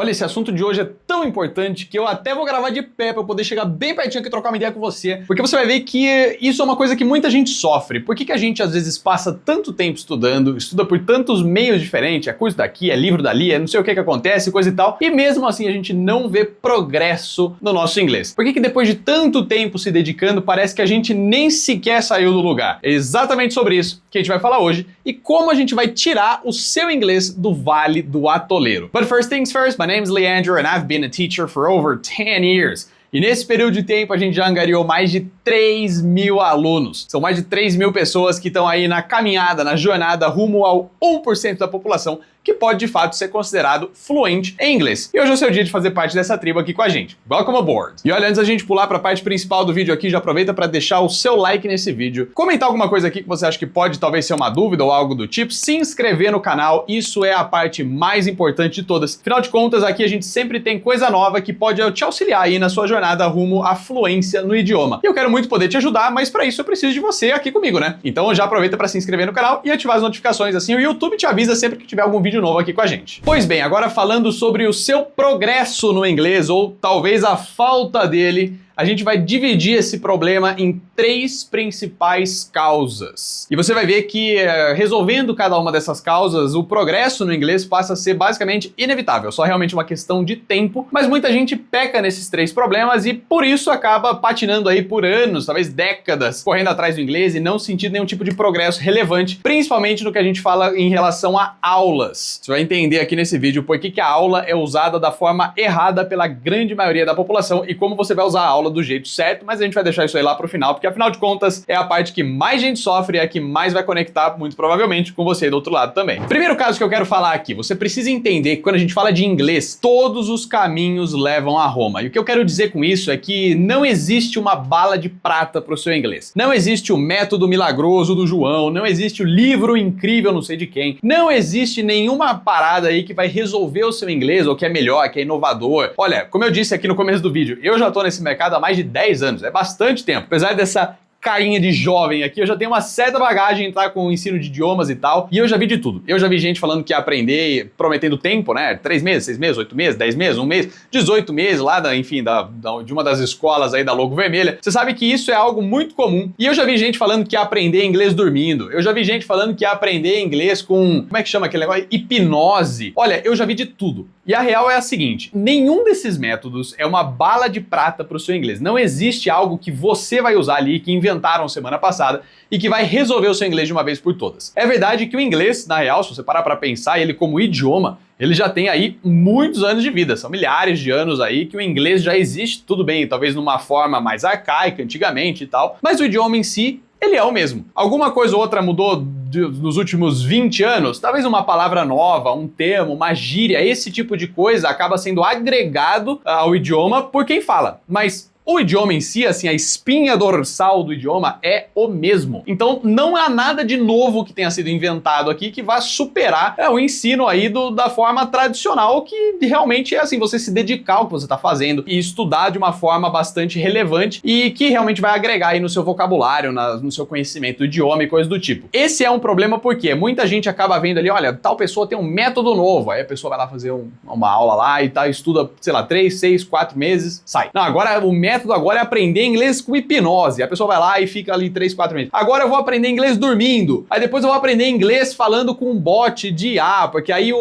Olha, esse assunto de hoje é tão importante que eu até vou gravar de pé pra eu poder chegar bem pertinho aqui e trocar uma ideia com você, porque você vai ver que isso é uma coisa que muita gente sofre. Por que a gente às vezes passa tanto tempo estudando, estuda por tantos meios diferentes, é curso daqui, é livro dali, é não sei o que acontece, coisa e tal, e mesmo assim a gente não vê progresso no nosso inglês? Por que depois de tanto tempo se dedicando, parece que a gente nem sequer saiu do lugar? É exatamente sobre isso que a gente vai falar hoje e como a gente vai tirar o seu inglês do vale do atoleiro. But first things first, my name is Leandro and I've been a teacher for over 10 years. E nesse período de tempo a gente já angariou mais de 3 mil alunos. São mais de 3 mil pessoas que estão aí na caminhada, na jornada rumo ao 1% da população que pode de fato ser considerado fluente em inglês. E hoje é o seu dia de fazer parte dessa tribo aqui com a gente. Welcome aboard! E olha, antes da gente pular para a parte principal do vídeo aqui, já aproveita para deixar o seu like nesse vídeo, comentar alguma coisa aqui que você acha que pode talvez ser uma dúvida ou algo do tipo, se inscrever no canal, isso é a parte mais importante de todas. Afinal de contas, aqui a gente sempre tem coisa nova que pode te auxiliar aí na sua jornada rumo à fluência no idioma. E eu quero muito poder te ajudar, mas para isso eu preciso de você aqui comigo, né? Então já aproveita para se inscrever no canal e ativar as notificações, assim o YouTube te avisa sempre que tiver algum vídeo novo aqui com a gente. Pois bem, agora falando sobre o seu progresso no inglês, ou talvez a falta dele, a gente vai dividir esse problema em 3 principais causas. E você vai ver que resolvendo cada uma dessas causas, o progresso no inglês passa a ser basicamente inevitável, só realmente uma questão de tempo, mas muita gente peca nesses 3 problemas e por isso acaba patinando aí por anos, talvez décadas, correndo atrás do inglês e não sentindo nenhum tipo de progresso relevante, principalmente no que a gente fala em relação a aulas. Você vai entender aqui nesse vídeo por que a aula é usada da forma errada pela grande maioria da população e como você vai usar a aula do jeito certo, mas a gente vai deixar isso aí lá pro final, porque afinal de contas é a parte que mais gente sofre e é a que mais vai conectar, muito provavelmente, com você do outro lado também. Primeiro caso que eu quero falar aqui, você precisa entender que quando a gente fala de inglês, todos os caminhos levam a Roma. E o que eu quero dizer com isso é que não existe uma bala de prata pro seu inglês. Não existe o método milagroso do João, não existe o livro incrível não sei de quem, não existe nenhuma parada aí que vai resolver o seu inglês, ou que é melhor, que é inovador. Olha, como eu disse aqui no começo do vídeo, eu já tô nesse mercado há mais de 10 anos, é bastante tempo. Apesar dessa carinha de jovem aqui, eu já tenho uma certa bagagem tá, com o ensino de idiomas e tal, e eu já vi de tudo. Eu já vi gente falando que ia aprender, prometendo tempo, né? 3 meses, 6 meses, 8 meses, 10 meses, 1 mês, 18 meses lá, de uma das escolas aí da Logo Vermelha. Você sabe que isso é algo muito comum. E eu já vi gente falando que ia aprender inglês dormindo. Eu já vi gente falando que ia aprender inglês com, como é que chama aquele negócio? Hipnose. Olha, eu já vi de tudo. E a real é a seguinte, nenhum desses métodos é uma bala de prata para o seu inglês. Não existe algo que você vai usar ali, que inventaram semana passada, e que vai resolver o seu inglês de uma vez por todas. É verdade que o inglês, na real, se você parar para pensar, ele como idioma, ele já tem aí muitos anos de vida, são milhares de anos aí que o inglês já existe, tudo bem, talvez numa forma mais arcaica, antigamente e tal, mas o idioma em si, ele é o mesmo. Alguma coisa ou outra mudou nos últimos 20 anos, talvez uma palavra nova, um termo, uma gíria, esse tipo de coisa acaba sendo agregado ao idioma por quem fala, mas o idioma em si, assim, a espinha dorsal do idioma é o mesmo. Então não há nada de novo que tenha sido inventado aqui que vá superar o ensino aí da forma tradicional, que realmente é assim, você se dedicar ao que você está fazendo e estudar de uma forma bastante relevante e que realmente vai agregar aí no seu vocabulário, no seu conhecimento do idioma e coisas do tipo. Esse é um problema porque muita gente acaba vendo ali, olha, tal pessoa tem um método novo, aí a pessoa vai lá fazer uma aula lá e tal, estuda, sei lá, 3, 6, 4 meses, sai. Não, agora o método agora é aprender inglês com hipnose. A pessoa vai lá e fica ali 3, 4 meses. Agora eu vou aprender inglês dormindo. Aí depois eu vou aprender inglês falando com um bot de IA, porque aí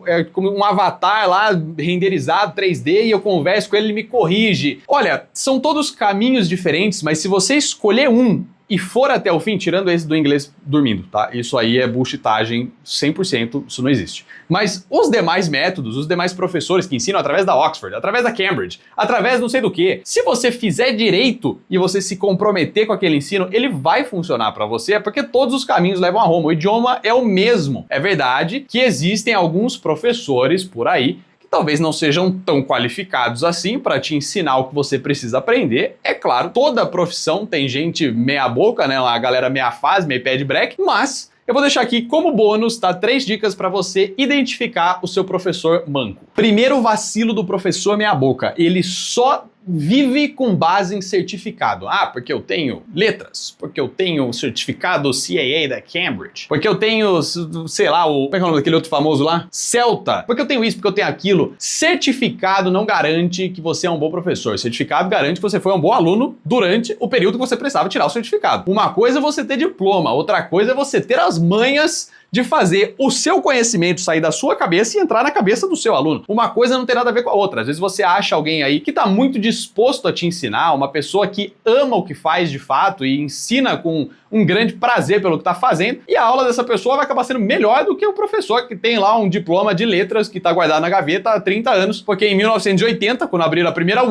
é como um avatar lá renderizado 3D e eu converso com ele, ele me corrige. Olha, são todos caminhos diferentes, mas se você escolher um e for até o fim, tirando esse do inglês dormindo, tá? Isso aí é bullshitagem 100%, isso não existe. Mas os demais métodos, os demais professores que ensinam através da Oxford, através da Cambridge, através não sei do que, se você fizer direito e você se comprometer com aquele ensino, ele vai funcionar para você, porque todos os caminhos levam a Roma. O idioma é o mesmo. É verdade que existem alguns professores por aí talvez não sejam tão qualificados assim para te ensinar o que você precisa aprender. É claro, toda profissão tem gente meia boca, né? A galera meia faz, meia pé de breque, mas eu vou deixar aqui como bônus, tá? 3 dicas para você identificar o seu professor manco. Primeiro vacilo do professor meia boca, ele só vive com base em certificado. Ah, porque eu tenho letras, porque eu tenho o certificado CAA da Cambridge, porque eu tenho, sei lá, como é que é o nome daquele outro famoso lá? Celta, porque eu tenho isso, porque eu tenho aquilo. Certificado não garante que você é um bom professor. Certificado garante que você foi um bom aluno durante o período que você precisava tirar o certificado. Uma coisa é você ter diploma, outra coisa é você ter as manhas de fazer o seu conhecimento sair da sua cabeça e entrar na cabeça do seu aluno. Uma coisa não tem nada a ver com a outra. Às vezes você acha alguém aí que está muito disposto a te ensinar, uma pessoa que ama o que faz de fato e ensina com um grande prazer pelo que está fazendo, e a aula dessa pessoa vai acabar sendo melhor do que o professor que tem lá um diploma de letras que está guardado na gaveta há 30 anos, porque em 1980, quando abriram a primeira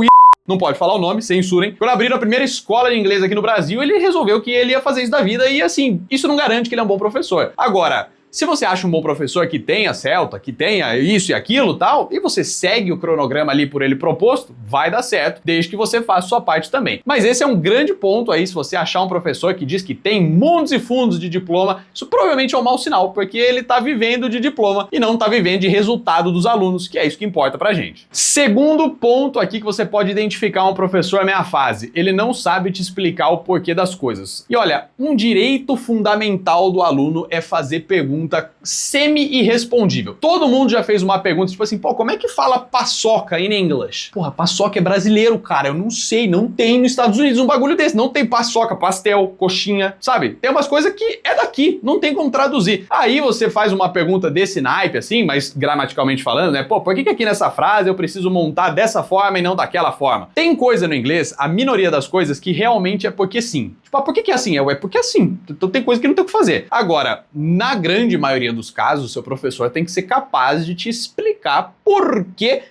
não pode falar o nome, censurem. Quando abriram a primeira escola de inglês aqui no Brasil, ele resolveu que ele ia fazer isso da vida e, assim, isso não garante que ele é um bom professor. Agora, se você acha um bom professor que tenha Celta, que tenha isso e aquilo e tal, e você segue o cronograma ali por ele proposto, vai dar certo, desde que você faça a sua parte também. Mas esse é um grande ponto aí, se você achar um professor que diz que tem mundos e fundos de diploma, isso provavelmente é um mau sinal, porque ele tá vivendo de diploma e não tá vivendo de resultado dos alunos, que é isso que importa pra gente. Segundo ponto aqui que você pode identificar um professor meia fase, ele não sabe te explicar o porquê das coisas. E olha, um direito fundamental do aluno é fazer pergunta semi-irrespondível. Todo mundo já fez uma pergunta tipo assim, pô, como é que fala paçoca em inglês? Porra, paçoca é brasileiro, cara, eu não sei, não tem nos Estados Unidos um bagulho desse, não tem paçoca, pastel, coxinha, sabe? Tem umas coisas que é daqui, não tem como traduzir. Aí você faz uma pergunta desse naipe assim, mas gramaticalmente falando, né? Pô, por que aqui nessa frase eu preciso montar dessa forma e não daquela forma? Tem coisa no inglês, a minoria das coisas, que realmente é porque sim. Tipo, ah, por que é assim? É porque é assim. Então tem coisa que não tem o que fazer. Agora, na grande maioria dos casos, o seu professor tem que ser capaz de te explicar por que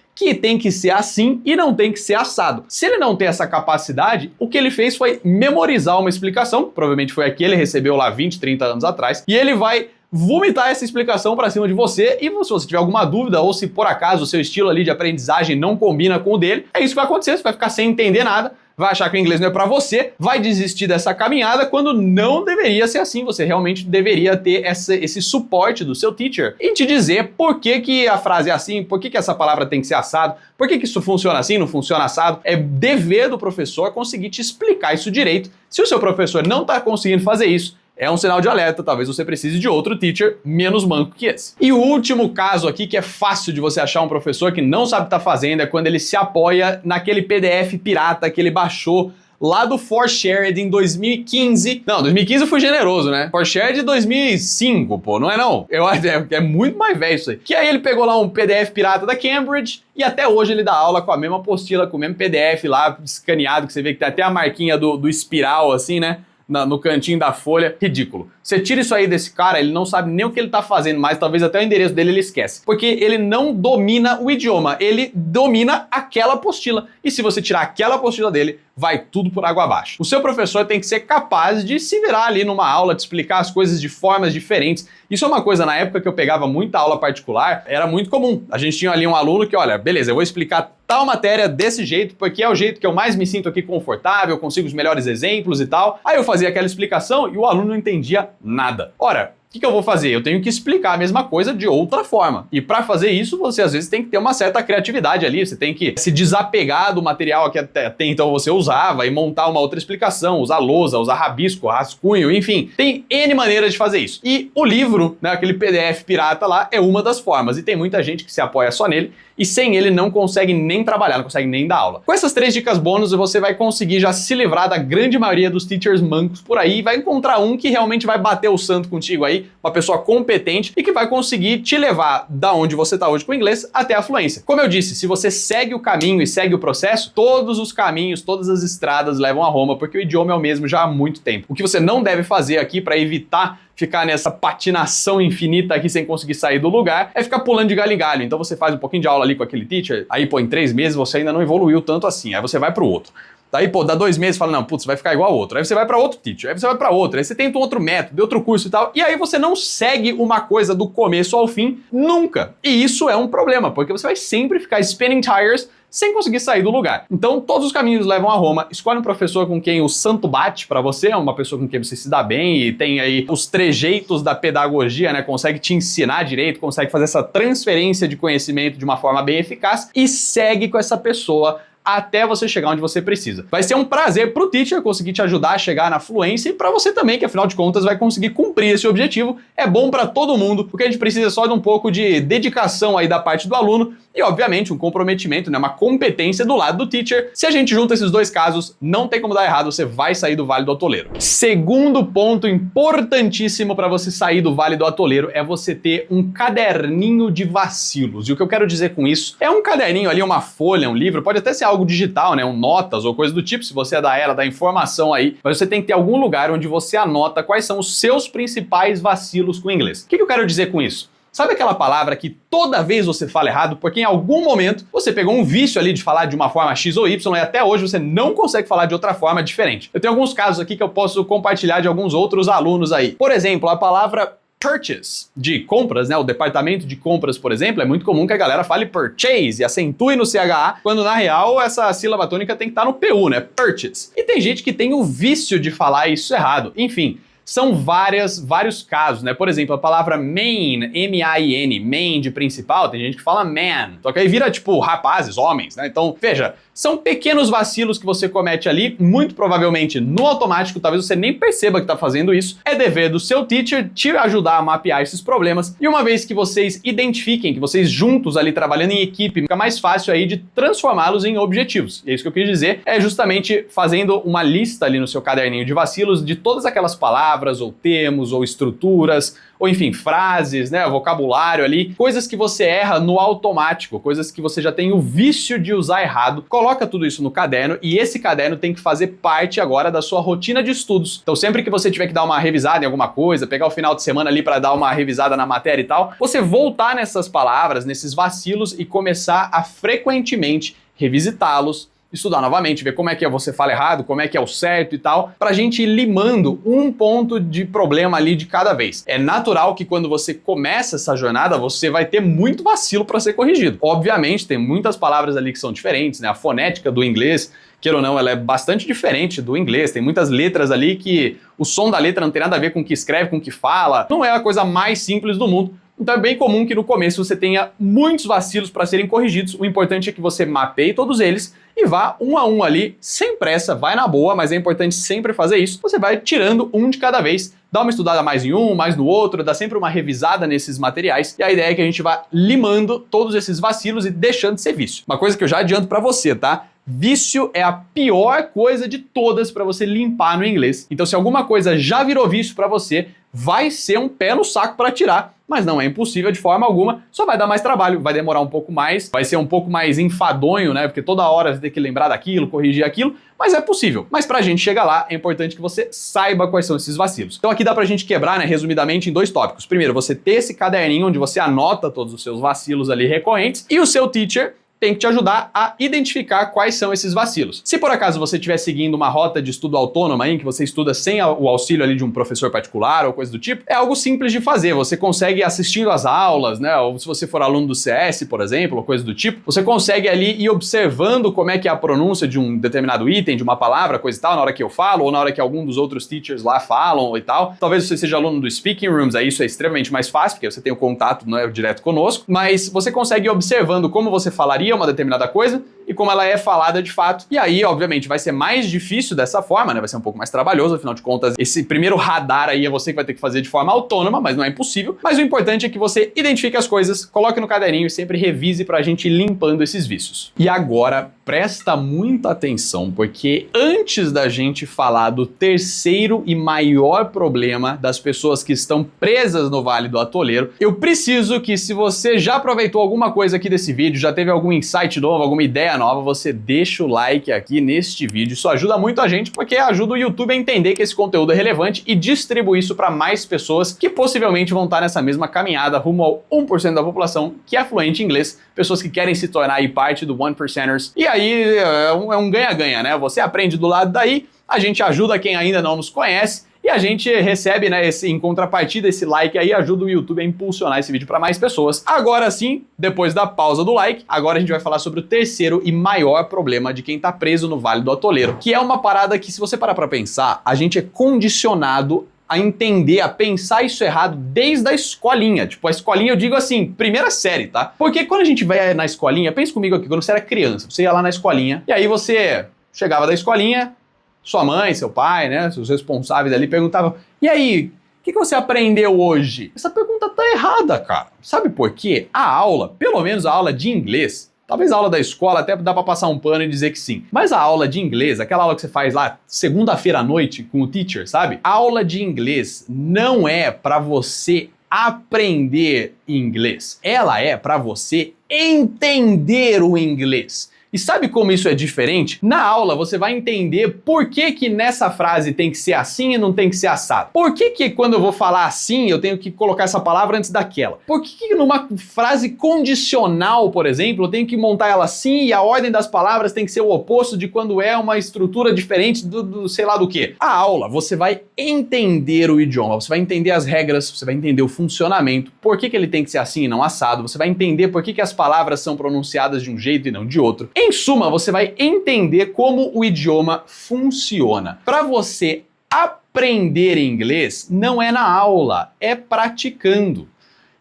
tem que ser assim e não tem que ser assado. Se ele não tem essa capacidade, o que ele fez foi memorizar uma explicação, provavelmente foi a que ele recebeu lá 20, 30 anos atrás, e ele vai vomitar essa explicação pra cima de você, e se você tiver alguma dúvida ou se por acaso o seu estilo ali de aprendizagem não combina com o dele, é isso que vai acontecer, você vai ficar sem entender nada, vai achar que o inglês não é pra você, vai desistir dessa caminhada quando não deveria ser assim. Você realmente deveria ter esse suporte do seu teacher e te dizer por que a frase é assim, por que essa palavra tem que ser assado, por que isso funciona assim, não funciona assado. É dever do professor conseguir te explicar isso direito. Se o seu professor não tá conseguindo fazer isso, é um sinal de alerta, talvez você precise de outro teacher menos manco que esse. E o último caso aqui, que é fácil de você achar um professor que não sabe o que tá fazendo, é quando ele se apoia naquele PDF pirata que ele baixou lá do ForShared em 2015. Não, 2015 eu fui generoso, né? ForShared de 2005, pô, não é não? Eu acho que é muito mais velho isso aí. Que aí ele pegou lá um PDF pirata da Cambridge e até hoje ele dá aula com a mesma apostila, com o mesmo PDF lá escaneado, que você vê que tem até a marquinha do espiral, assim, né? No cantinho da folha, ridículo. Você tira isso aí desse cara, ele não sabe nem o que ele tá fazendo mais, talvez até o endereço dele ele esquece. Porque ele não domina o idioma, ele domina aquela apostila. E se você tirar aquela apostila dele, vai tudo por água abaixo. O seu professor tem que ser capaz de se virar ali numa aula, de explicar as coisas de formas diferentes. Isso é uma coisa, na época que eu pegava muita aula particular, era muito comum. A gente tinha ali um aluno que, olha, beleza, eu vou explicar tal matéria desse jeito, porque é o jeito que eu mais me sinto aqui confortável, eu consigo os melhores exemplos e tal. Aí eu fazia aquela explicação e o aluno não entendia nada. Ora, o que eu vou fazer? Eu tenho que explicar a mesma coisa de outra forma. E para fazer isso, você às vezes tem que ter uma certa criatividade ali, você tem que se desapegar do material que até então você usava e montar uma outra explicação, usar lousa, usar rabisco, rascunho, enfim. Tem N maneiras de fazer isso. E o livro, né, aquele PDF pirata lá, é uma das formas. E tem muita gente que se apoia só nele e sem ele não consegue nem trabalhar, não consegue nem dar aula. Com essas 3 dicas bônus, você vai conseguir já se livrar da grande maioria dos teachers mancos por aí e vai encontrar um que realmente vai bater o santo contigo aí, uma pessoa competente e que vai conseguir te levar da onde você está hoje com o inglês até a fluência. Como eu disse, se você segue o caminho e segue o processo, todos os caminhos, todas as estradas levam a Roma, porque o idioma é o mesmo já há muito tempo. O que você não deve fazer aqui para evitar ficar nessa patinação infinita aqui sem conseguir sair do lugar, é ficar pulando de galho em galho. Então você faz um pouquinho de aula ali com aquele teacher, aí pô, em 3 meses você ainda não evoluiu tanto assim, aí você vai pro outro. Daí, pô, dá 2 meses e fala, não, putz, vai ficar igual ao outro. Aí você vai pra outro teacher, aí você vai pra outro, aí você tenta um outro método, outro curso e tal, e aí você não segue uma coisa do começo ao fim nunca. E isso é um problema, porque você vai sempre ficar spinning tires sem conseguir sair do lugar. Então, todos os caminhos levam a Roma. Escolhe um professor com quem o santo bate pra você, uma pessoa com quem você se dá bem e tem aí os trejeitos da pedagogia, né? Consegue te ensinar direito, consegue fazer essa transferência de conhecimento de uma forma bem eficaz e segue com essa pessoa até você chegar onde você precisa. Vai ser um prazer pro teacher conseguir te ajudar a chegar na fluência e para você também, que afinal de contas vai conseguir cumprir esse objetivo. É bom para todo mundo, porque a gente precisa só de um pouco de dedicação aí da parte do aluno e, obviamente, um comprometimento, né, uma competência do lado do teacher. Se a gente junta esses dois casos, não tem como dar errado, você vai sair do Vale do Atoleiro. Segundo ponto importantíssimo para você sair do Vale do Atoleiro é você ter um caderninho de vacilos. E o que eu quero dizer com isso é um caderninho ali, uma folha, um livro, pode até ser algo digital, né, um notas ou coisa do tipo, se você é da era da informação aí, mas você tem que ter algum lugar onde você anota quais são os seus principais vacilos com o inglês. O que eu quero dizer com isso? Sabe aquela palavra que toda vez você fala errado porque em algum momento você pegou um vício ali de falar de uma forma X ou Y e até hoje você não consegue falar de outra forma diferente? Eu tenho alguns casos aqui que eu posso compartilhar de alguns outros alunos aí. Por exemplo, a palavra purchase, de compras, né? O departamento de compras, por exemplo, é muito comum que a galera fale purchase e acentue no CHA, quando na real essa sílaba tônica tem que estar no PU, né? Purchase. E tem gente que tem o vício de falar isso errado. Enfim, são vários casos, né? Por exemplo, a palavra main, M-A-I-N, main de principal, tem gente que fala man, só que aí vira tipo rapazes, homens, né? Então, veja, são pequenos vacilos que você comete ali, muito provavelmente no automático, talvez você nem perceba que tá fazendo isso. É dever do seu teacher te ajudar a mapear esses problemas e uma vez que vocês identifiquem, que vocês juntos ali trabalhando em equipe, fica mais fácil aí de transformá-los em objetivos. E é isso que eu quis dizer, é justamente fazendo uma lista ali no seu caderninho de vacilos de todas aquelas palavras, ou termos, ou estruturas, ou enfim, frases, né, vocabulário ali, coisas que você erra no automático, coisas que você já tem o vício de usar errado. Coloca tudo isso no caderno e esse caderno tem que fazer parte agora da sua rotina de estudos. Então sempre que você tiver que dar uma revisada em alguma coisa, pegar o final de semana ali para dar uma revisada na matéria e tal, você voltar nessas palavras, nesses vacilos e começar a frequentemente revisitá-los, estudar novamente, ver como é que você fala errado, como é que é o certo e tal, pra gente ir limando um ponto de problema ali de cada vez. É natural que quando você começa essa jornada, você vai ter muito vacilo para ser corrigido. Obviamente, tem muitas palavras ali que são diferentes, né? A fonética do inglês, queira ou não, ela é bastante diferente do inglês. Tem muitas letras ali que o som da letra não tem nada a ver com o que escreve, com o que fala. Não é a coisa mais simples do mundo. Então é bem comum que no começo você tenha muitos vacilos para serem corrigidos. O importante é que você mapeie todos eles e vá um a um ali, sem pressa, vai na boa, mas é importante sempre fazer isso. Você vai tirando um de cada vez, dá uma estudada mais em um, mais no outro, dá sempre uma revisada nesses materiais e a ideia é que a gente vá limando todos esses vacilos e deixando de ser vício. Uma coisa que eu já adianto para você, tá? Vício é a pior coisa de todas para você limpar no inglês. Então se alguma coisa já virou vício para você, vai ser um pé no saco para tirar, mas não é impossível de forma alguma, só vai dar mais trabalho, vai demorar um pouco mais, vai ser um pouco mais enfadonho, né? Porque toda hora você tem que lembrar daquilo, corrigir aquilo, mas é possível. Mas pra gente chegar lá, é importante que você saiba quais são esses vacilos. Então aqui dá pra gente quebrar, né, resumidamente em dois tópicos. Primeiro, você ter esse caderninho onde você anota todos os seus vacilos ali recorrentes e o seu teacher tem que te ajudar a identificar quais são esses vacilos. Se por acaso você estiver seguindo uma rota de estudo autônoma em que você estuda sem o auxílio ali de um professor particular ou coisa do tipo, é algo simples de fazer. Você consegue assistindo às aulas, né? Ou se você for aluno do CS, por exemplo, ou coisa do tipo, você consegue ali ir observando como é que é a pronúncia de um determinado item, de uma palavra, coisa e tal, na hora que eu falo ou na hora que algum dos outros teachers lá falam e tal. Talvez você seja aluno do Speaking Rooms, aí isso é extremamente mais fácil, porque você tem o contato, né, direto conosco, mas você consegue ir observando como você falaria uma determinada coisa e como ela é falada de fato. E aí, obviamente, vai ser mais difícil dessa forma, né? Vai ser um pouco mais trabalhoso, afinal de contas, esse primeiro radar aí é você que vai ter que fazer de forma autônoma, mas não é impossível. Mas o importante é que você identifique as coisas, coloque no caderninho e sempre revise pra gente ir limpando esses vícios. E agora, presta muita atenção, porque antes da gente falar do terceiro e maior problema das pessoas que estão presas no Vale do Atoleiro, eu preciso que, se você já aproveitou alguma coisa aqui desse vídeo, já teve algum insight novo, alguma ideia nova, você deixa o like aqui neste vídeo. Isso ajuda muito a gente, porque ajuda o YouTube a entender que esse conteúdo é relevante e distribuir isso para mais pessoas que possivelmente vão estar nessa mesma caminhada rumo ao 1% da população que é fluente em inglês, pessoas que querem se tornar aí parte do 1%ers. E aí é um ganha-ganha, né? Você aprende do lado daí, a gente ajuda quem ainda não nos conhece, e a gente recebe, né, em contrapartida, esse like aí ajuda o YouTube a impulsionar esse vídeo para mais pessoas. Agora sim, depois da pausa do like, agora a gente vai falar sobre o terceiro e maior problema de quem tá preso no Vale do Atoleiro, que é uma parada que, se você parar para pensar, a gente é condicionado a entender, a pensar isso errado desde a escolinha. Tipo, a escolinha eu digo assim, primeira série, tá? Porque quando a gente vai na escolinha, pensa comigo aqui, quando você era criança, você ia lá na escolinha, e aí você chegava da escolinha, sua mãe, seu pai, né, seus responsáveis ali perguntavam, e aí, o que você aprendeu hoje? Essa pergunta tá errada, cara. Sabe por quê? A aula, pelo menos a aula de inglês, talvez a aula da escola até dá pra passar um pano e dizer que sim. Mas a aula de inglês, aquela aula que você faz lá segunda-feira à noite com o teacher, sabe? A aula de inglês não é pra você aprender inglês. Ela é pra você entender o inglês. E sabe como isso é diferente? Na aula você vai entender por que que nessa frase tem que ser assim e não tem que ser assado. Por que que quando eu vou falar assim eu tenho que colocar essa palavra antes daquela? Por que que numa frase condicional, por exemplo, eu tenho que montar ela assim e a ordem das palavras tem que ser o oposto de quando é uma estrutura diferente do sei lá do que? A aula, você vai entender o idioma, você vai entender as regras, você vai entender o funcionamento, por que que ele tem que ser assim e não assado, você vai entender por que que as palavras são pronunciadas de um jeito e não de outro. Em suma, você vai entender como o idioma funciona. Para você aprender inglês, não é na aula, é praticando.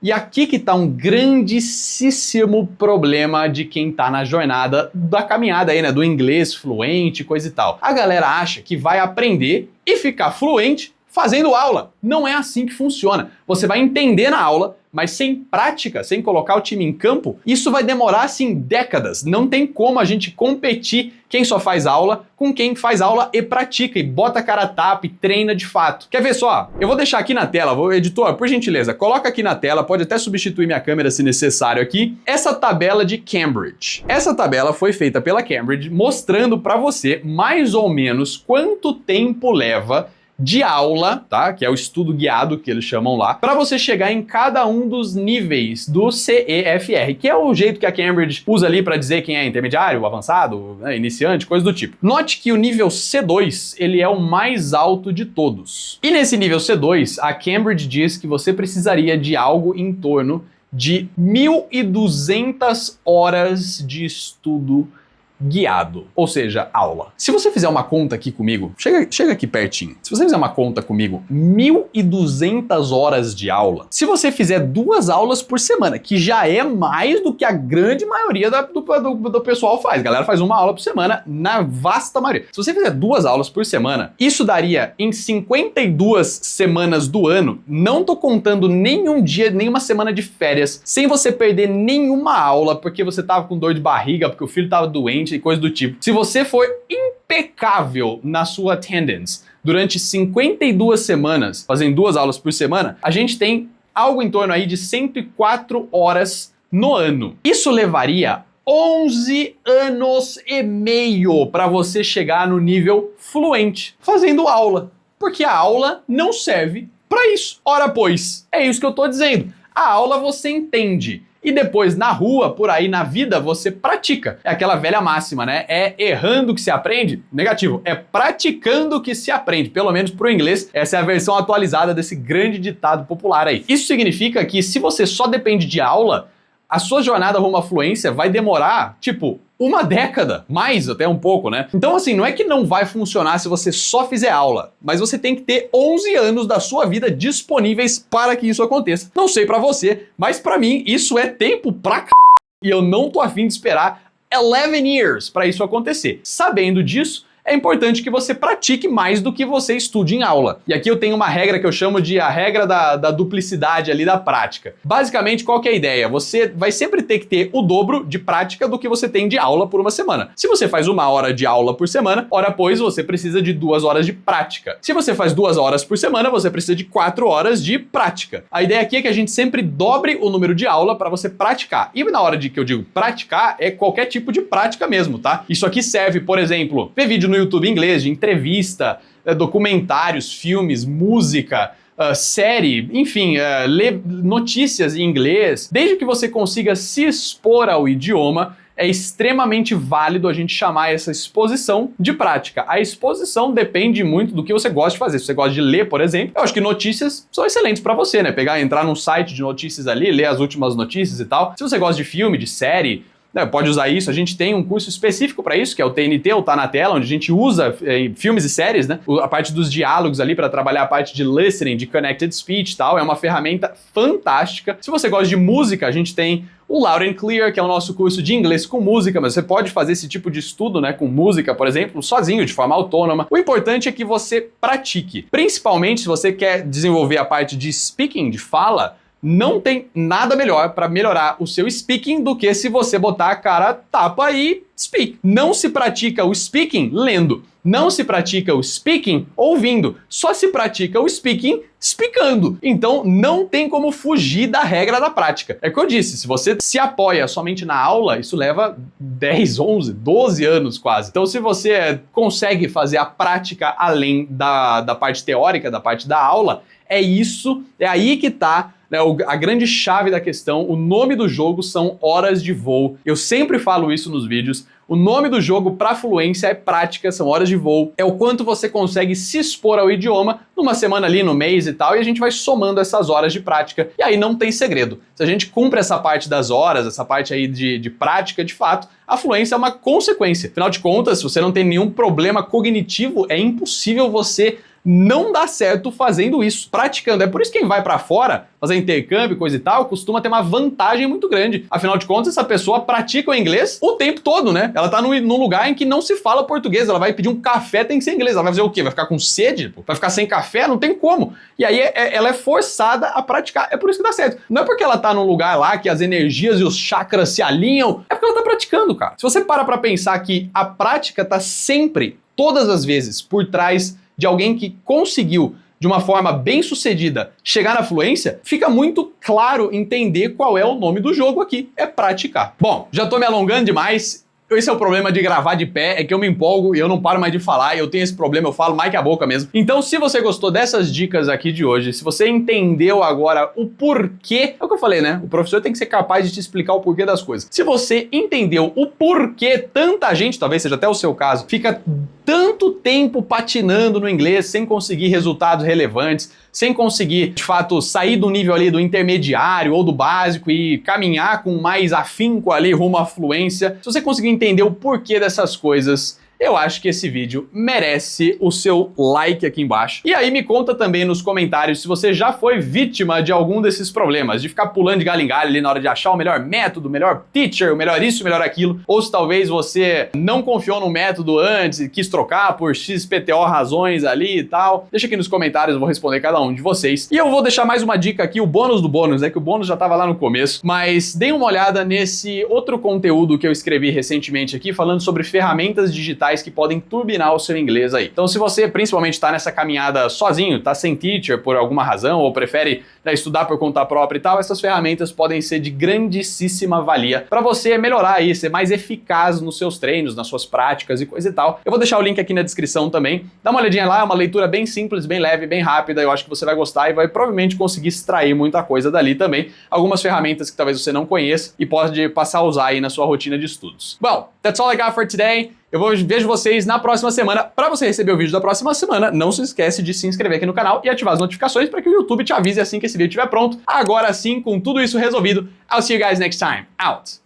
E aqui que está um grandíssimo problema de quem está na jornada da caminhada aí, né, do inglês fluente, coisa e tal. A galera acha que vai aprender e ficar fluente fazendo aula. Não é assim que funciona. Você vai entender na aula, mas sem prática, sem colocar o time em campo, isso vai demorar, assim, décadas. Não tem como a gente competir quem só faz aula com quem faz aula e pratica, e bota a cara a tapa e treina de fato. Quer ver só? Eu vou deixar aqui na tela, editor, por gentileza, coloca aqui na tela, pode até substituir minha câmera se necessário aqui, essa tabela de Cambridge. Essa tabela foi feita pela Cambridge, mostrando para você mais ou menos quanto tempo leva de aula, tá? Que é o estudo guiado que eles chamam lá, para você chegar em cada um dos níveis do CEFR, que é o jeito que a Cambridge usa ali para dizer quem é intermediário, avançado, né, iniciante, coisa do tipo. Note que o nível C2, ele é o mais alto de todos. E nesse nível C2, a Cambridge diz que você precisaria de algo em torno de 1.200 horas de estudo guiado, ou seja, aula. Se você fizer uma conta aqui comigo, chega aqui pertinho. Se você fizer uma conta comigo, 1.200 horas de aula. Se você fizer 2 aulas por semana, que já é mais do que a grande maioria do pessoal faz. A galera faz uma aula por semana, na vasta maioria. Se você fizer 2 aulas por semana, isso daria em 52 semanas do ano, não tô contando nenhum dia, nenhuma semana de férias, sem você perder nenhuma aula, porque você tava com dor de barriga, porque o filho tava doente, e coisa do tipo. Se você for impecável na sua attendance durante 52 semanas, fazendo 2 aulas por semana, a gente tem algo em torno aí de 104 horas no ano. Isso levaria 11 anos e meio para você chegar no nível fluente, fazendo aula. Porque a aula não serve para isso. Ora pois, é isso que eu tô dizendo. A aula você entende. E depois, na rua, por aí, na vida, você pratica. É aquela velha máxima, né? É errando que se aprende? Negativo. É praticando que se aprende. Pelo menos pro inglês, essa é a versão atualizada desse grande ditado popular aí. Isso significa que se você só depende de aula, a sua jornada rumo à fluência vai demorar, tipo, 1 década, mais até um pouco, né? Então, assim, não é que não vai funcionar se você só fizer aula, mas você tem que ter 11 anos da sua vida disponíveis para que isso aconteça. Não sei pra você, mas pra mim isso é tempo pra c... e eu não tô afim de esperar 11 years pra isso acontecer. Sabendo disso, é importante que você pratique mais do que você estude em aula. E aqui eu tenho uma regra que eu chamo de a regra da duplicidade ali da prática. Basicamente, qual que é a ideia? Você vai sempre ter que ter o dobro de prática do que você tem de aula por uma semana. Se você faz 1 hora de aula por semana, ora pois você precisa de 2 horas de prática. Se você faz 2 horas por semana, você precisa de 4 horas de prática. A ideia aqui é que a gente sempre dobre o número de aula para você praticar. E na hora de que eu digo praticar, é qualquer tipo de prática mesmo, tá? Isso aqui serve, por exemplo, ver vídeo no YouTube em inglês, de entrevista, documentários, filmes, música, série, enfim, ler notícias em inglês. Desde que você consiga se expor ao idioma, é extremamente válido a gente chamar essa exposição de prática. A exposição depende muito do que você gosta de fazer. Se você gosta de ler, por exemplo, eu acho que notícias são excelentes para você, né? Entrar num site de notícias ali, ler as últimas notícias e tal. Se você gosta de filme, de série, né, pode usar isso. A gente tem um curso específico para isso, que é o TNT, ou Tá na Tela, onde a gente usa filmes e séries, né, a parte dos diálogos ali para trabalhar a parte de listening, de connected speech e tal. É uma ferramenta fantástica. Se você gosta de música, a gente tem o Loud and Clear, que é o nosso curso de inglês com música, mas você pode fazer esse tipo de estudo, né, com música, por exemplo, sozinho, de forma autônoma. O importante é que você pratique. Principalmente se você quer desenvolver a parte de speaking, de fala, não tem nada melhor para melhorar o seu speaking do que se você botar a cara tapa e speak. Não se pratica o speaking lendo. Não se pratica o speaking ouvindo. Só se pratica o speaking explicando. Então não tem como fugir da regra da prática. É o que eu disse, se você se apoia somente na aula, isso leva 10, 11, 12 anos quase. Então se você consegue fazer a prática além da parte teórica, da parte da aula, é isso, é aí que tá, né, a grande chave da questão. O nome do jogo são horas de voo. Eu sempre falo isso nos vídeos. O nome do jogo para fluência é prática, são horas de voo. É o quanto você consegue se expor ao idioma numa semana ali, no mês e tal, e a gente vai somando essas horas de prática. E aí não tem segredo. Se a gente cumpre essa parte das horas, essa parte aí de prática, de fato, a fluência é uma consequência. Afinal de contas, se você não tem nenhum problema cognitivo, é impossível você não dá certo fazendo isso, praticando. É por isso que quem vai pra fora, fazer intercâmbio, coisa e tal, costuma ter uma vantagem muito grande. Afinal de contas, essa pessoa pratica o inglês o tempo todo, né? Ela tá num lugar em que não se fala português, ela vai pedir um café, tem que ser inglês. Ela vai fazer o quê? Vai ficar com sede? Vai ficar sem café? Não tem como. E aí ela é forçada a praticar. É por isso que dá certo. Não é porque ela tá num lugar lá que as energias e os chakras se alinham, é porque ela tá praticando, cara. Se você para pra pensar que a prática tá sempre, todas as vezes, por trás de alguém que conseguiu, de uma forma bem sucedida, chegar na fluência, fica muito claro entender qual é o nome do jogo aqui, é praticar. Bom, já tô me alongando demais. Esse é o problema de gravar de pé, é que eu me empolgo e eu não paro mais de falar, eu tenho esse problema, eu falo mais que a boca mesmo. Então, se você gostou dessas dicas aqui de hoje, se você entendeu agora o porquê, é o que eu falei, né? O professor tem que ser capaz de te explicar o porquê das coisas. Se você entendeu o porquê tanta gente, talvez seja até o seu caso, fica tanto tempo patinando no inglês sem conseguir resultados relevantes, sem conseguir, de fato, sair do nível ali do intermediário ou do básico e caminhar com mais afinco ali rumo à fluência. Se você conseguir entender o porquê dessas coisas, eu acho que esse vídeo merece o seu like aqui embaixo. E aí me conta também nos comentários se você já foi vítima de algum desses problemas, de ficar pulando de galho em galho ali na hora de achar o melhor método, o melhor teacher, o melhor isso, o melhor aquilo, ou se talvez você não confiou no método antes e quis trocar por XPTO razões ali e tal. Deixa aqui nos comentários, eu vou responder cada um de vocês. E eu vou deixar mais uma dica aqui, o bônus do bônus, que o bônus já estava lá no começo, mas deem uma olhada nesse outro conteúdo que eu escrevi recentemente aqui, falando sobre ferramentas digitais que podem turbinar o seu inglês aí. Então, se você principalmente está nessa caminhada sozinho, está sem teacher por alguma razão, ou prefere, né, estudar por conta própria e tal, essas ferramentas podem ser de grandíssima valia para você melhorar aí, ser mais eficaz nos seus treinos, nas suas práticas e coisa e tal. Eu vou deixar o link aqui na descrição também. Dá uma olhadinha lá, é uma leitura bem simples, bem leve, bem rápida. Eu acho que você vai gostar e vai provavelmente conseguir extrair muita coisa dali também. Algumas ferramentas que talvez você não conheça e pode passar a usar aí na sua rotina de estudos. Well, that's all I got for today. Vejo vocês na próxima semana. Para você receber o vídeo da próxima semana, não se esquece de se inscrever aqui no canal e ativar as notificações para que o YouTube te avise assim que esse vídeo estiver pronto. Agora sim, com tudo isso resolvido, I'll see you guys next time. Out!